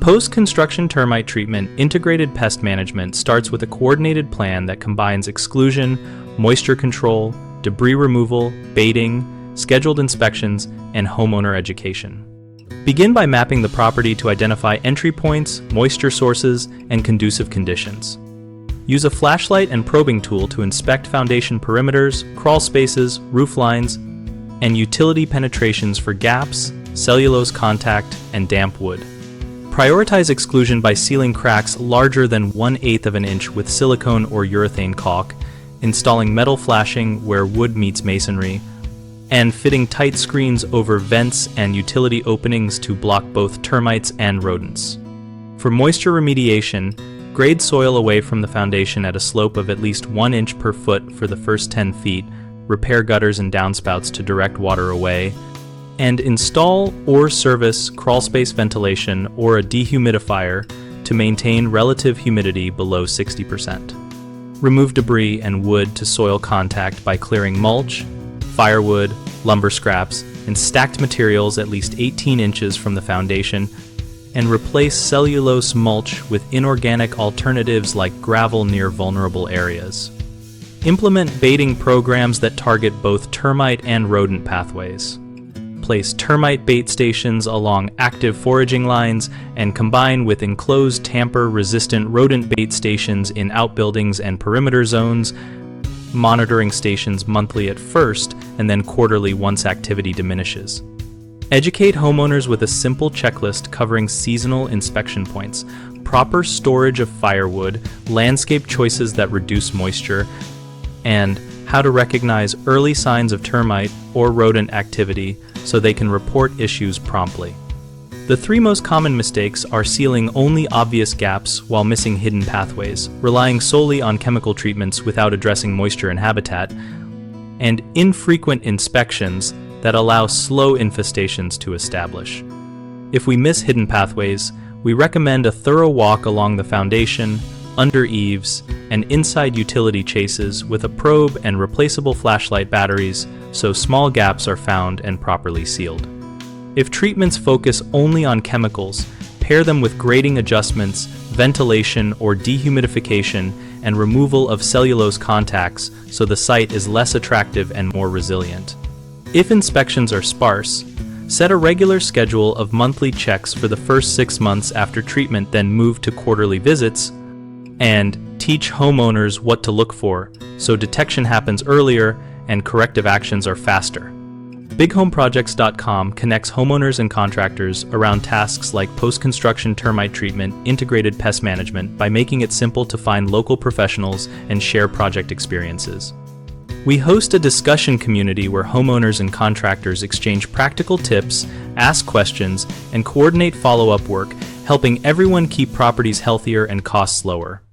Post-construction termite treatment integrated pest management starts with a coordinated plan that combines exclusion, moisture control, debris removal, baiting, scheduled inspections, and homeowner education. Begin by mapping the property to identify entry points, moisture sources, and conducive conditions. Use a flashlight and probing tool to inspect foundation perimeters, crawl spaces, roof lines, and utility penetrations for gaps, cellulose contact, and damp wood. Prioritize exclusion by sealing cracks larger than 1/8 of an inch with silicone or urethane caulk, installing metal flashing where wood meets masonry, and fitting tight screens over vents and utility openings to block both termites and rodents. For moisture remediation, grade soil away from the foundation at a slope of at least 1 inch per foot for the first 10 feet, repair gutters and downspouts to direct water away, and install or service crawlspace ventilation or a dehumidifier to maintain relative humidity below 60%. Remove debris and wood to soil contact by clearing mulch, firewood, lumber scraps, and stacked materials at least 18 inches from the foundation, and replace cellulose mulch with inorganic alternatives like gravel near vulnerable areas. Implement baiting programs that target both termite and rodent pathways. Place termite bait stations along active foraging lines and combine with enclosed tamper-resistant rodent bait stations in outbuildings and perimeter zones, monitoring stations monthly at first and then quarterly once activity diminishes. Educate homeowners with a simple checklist covering seasonal inspection points, proper storage of firewood, landscape choices that reduce moisture, and how to recognize early signs of termite or rodent activity so they can report issues promptly. The 3 most common mistakes are sealing only obvious gaps while missing hidden pathways, relying solely on chemical treatments without addressing moisture and habitat, and infrequent inspections that allow slow infestations to establish. If we miss hidden pathways, we recommend a thorough walk along the foundation, under eaves, and inside utility chases with a probe and replaceable flashlight batteries so small gaps are found and properly sealed. If treatments focus only on chemicals, pair them with grading adjustments, ventilation or dehumidification, and removal of cellulose contacts so the site is less attractive and more resilient. If inspections are sparse, set a regular schedule of monthly checks for the first 6 months after treatment, then move to quarterly visits, and teach homeowners what to look for so detection happens earlier and corrective actions are faster. BigHomeProjects.com connects homeowners and contractors around tasks like post-construction termite treatment, integrated pest management by making it simple to find local professionals and share project experiences. We host a discussion community where homeowners and contractors exchange practical tips, ask questions, and coordinate follow-up work, helping everyone keep properties healthier and costs lower.